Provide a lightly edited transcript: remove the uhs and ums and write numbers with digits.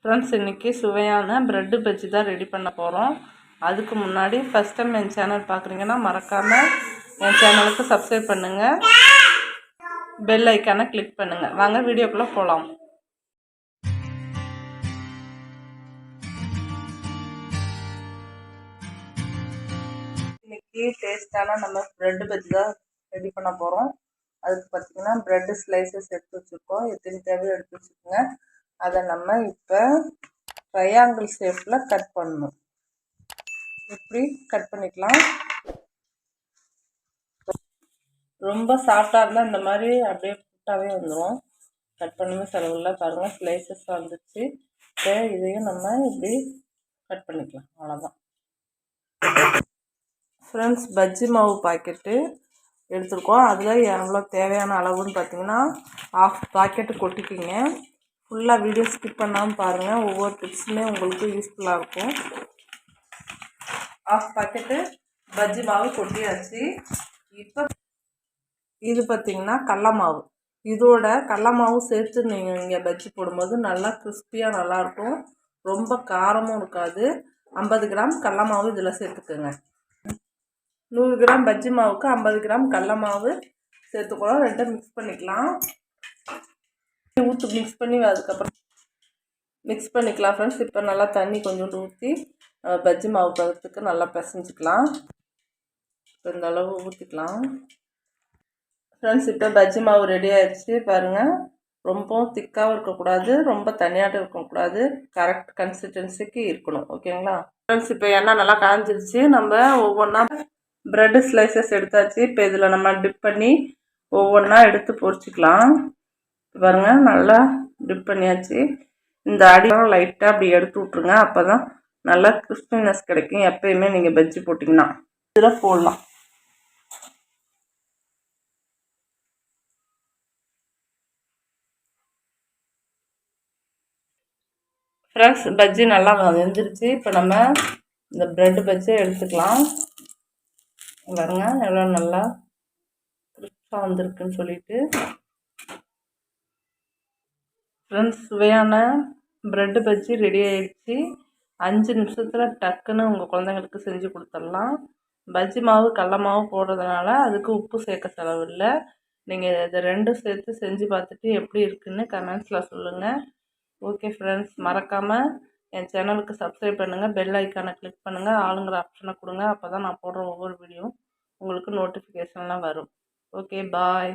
Friends, இன்றைக்கி சுவையான bread bajji தான் ரெடி பண்ண போகிறோம். அதுக்கு முன்னாடி ஃபஸ்ட் டைம் என் சேனல் பார்க்குறீங்கன்னா மறக்காமல் என் சேனலுக்கு சப்ஸ்கிரைப் பண்ணுங்கள், பெல் ஐக்கானை கிளிக் பண்ணுங்கள். வாங்க வீடியோக்குள்ளே போகலாம். இன்றைக்கி டேஸ்ட்டான நம்ம ப்ரெட்டு பஜ்ஜி தான் ரெடி பண்ண போகிறோம். அதுக்கு பார்த்திங்கன்னா ப்ரெட்டு ஸ்லைசஸ் எடுத்து வச்சுருக்கோம். எத்தனை தேவையோ எடுத்து வச்சுக்கோங்க. அதை நம்ம இப்போ ட்ரையாங்கிள் ஷேப்பில் கட் பண்ணணும். இப்படி கட் பண்ணிக்கலாம். ரொம்ப சாஃப்டாக இருந்தால் இந்த மாதிரி அப்படியே புட்டாகவே வந்துடும். கட் பண்ணவே செலவில்லை. பாருங்கள், ஸ்லைசஸ் வந்துச்சு. இப்போ இதையும் நம்ம இப்படி கட் பண்ணிக்கலாம். அவ்வளோதான் ஃப்ரெண்ட்ஸ். பஜ்ஜி மாவு பாக்கெட்டு எடுத்துருக்கோம். அதில் எவ்வளோ தேவையான அளவுன்னு பார்த்தீங்கன்னா 1/2 பாக்கெட்டு கொட்டிக்கிங்க. ஃபுல்லாக வீடியோ ஸ்கிப் பண்ணாமல் பாருங்கள். ஒவ்வொரு டிப்ஸுமே உங்களுக்கு யூஸ்ஃபுல்லாக இருக்கும். 1/2 பாக்கெட்டு பஜ்ஜி மாவு கொட்டியாச்சு. இப்போ இது பார்த்திங்கன்னா கடல மாவு. இதோட கடல மாவு சேர்த்து நீங்கள் இங்கே பஜ்ஜி போடும்போது நல்லா கிறிஸ்பியாக நல்லாயிருக்கும். ரொம்ப காரமும் இருக்காது. 50 கிராம் கடல மாவு இதில் சேர்த்துக்குங்க. 100 கிராம் பஜ்ஜி மாவுக்கு 50 கிராம் கடல மாவு சேர்த்துக்கலாம். ரெண்டும் மிக்ஸ் பண்ணிக்கலாம். மிக்ஸ் பண்ணி அதுக்கப்புறம் மிக்ஸ் பண்ணிக்கலாம் ஃப்ரெண்ட்ஸ். இப்போ நல்லா தண்ணி கொஞ்சோண்டு ஊற்றி பஜ்ஜி மாவு பதத்துக்கு நல்லா பிசைஞ்சிக்கலாம். இப்போ இந்த அளவு ஊற்றிக்கலாம் ஃப்ரெண்ட்ஸ். இப்போ பஜ்ஜி மாவு ரெடி ஆகிடுச்சு. பாருங்கள், ரொம்பவும் திக்காகவும் இருக்கக்கூடாது, ரொம்ப தனியாட்டும் இருக்கக்கூடாது. கரெக்ட் கன்சிஸ்டன்சிக்கு இருக்கணும். ஓகேங்களா ஃப்ரெண்ட்ஸ்? இப்போ எண்ணெய் நல்லா காஞ்சிருச்சு. நம்ம ஒவ்வொன்றா ப்ரெட்டு ஸ்லைசஸ் எடுத்தாச்சு. இப்போ இதில் நம்ம டிப் பண்ணி ஒவ்வொன்றா எடுத்து பொரிச்சிக்கலாம். பாருங்கள், நல்லா டிப் பண்ணியாச்சு. இந்த அடியெல்லாம் லைட்டாக அப்படி எடுத்து விட்ருங்க. அப்போ தான் நல்லா கிறிஸ்பினஸ் கிடைக்கும். எப்பயுமே நீங்கள் பஜ்ஜி போட்டிங்கன்னா இதில் போடலாம். ஃப்ரெண்ட்ஸ், பஜ்ஜி நல்லா வெந்துருச்சு. இப்போ நம்ம இந்த ப்ரெட்டு பஜ்ஜியை எடுத்துக்கலாம். பாருங்க எவ்வளோ நல்லா கிறிஸ்பாக வந்திருக்குன்னு சொல்லிட்டு. ஃப்ரெண்ட்ஸ், சுவையான ப்ரெட்டு பஜ்ஜி ரெடி ஆகிடுச்சு. 5 நிமிஷத்தில் டக்குன்னு உங்கள் குழந்தைங்களுக்கு செஞ்சு கொடுத்துடலாம். பஜ்ஜி மாவு கடல மாவு போடுறதுனால அதுக்கு உப்பு சேர்க்க செலவில்லை. நீங்கள் இதை ரெண்டும் சேர்த்து செஞ்சு பார்த்துட்டு எப்படி இருக்குன்னு கமெண்ட்ஸில் சொல்லுங்கள். ஓகே ஃப்ரெண்ட்ஸ், மறக்காமல் என் சேனலுக்கு சப்ஸ்கிரைப் பண்ணுங்கள், பெல் ஐக்கானை கிளிக் பண்ணுங்கள், ஆளுங்கிற ஆப்ஷனை கொடுங்க. அப்போ தான் நான் போடுற ஒவ்வொரு வீடியோவும் உங்களுக்கு நோட்டிஃபிகேஷன்லாம் வரும். ஓகே, பாய்.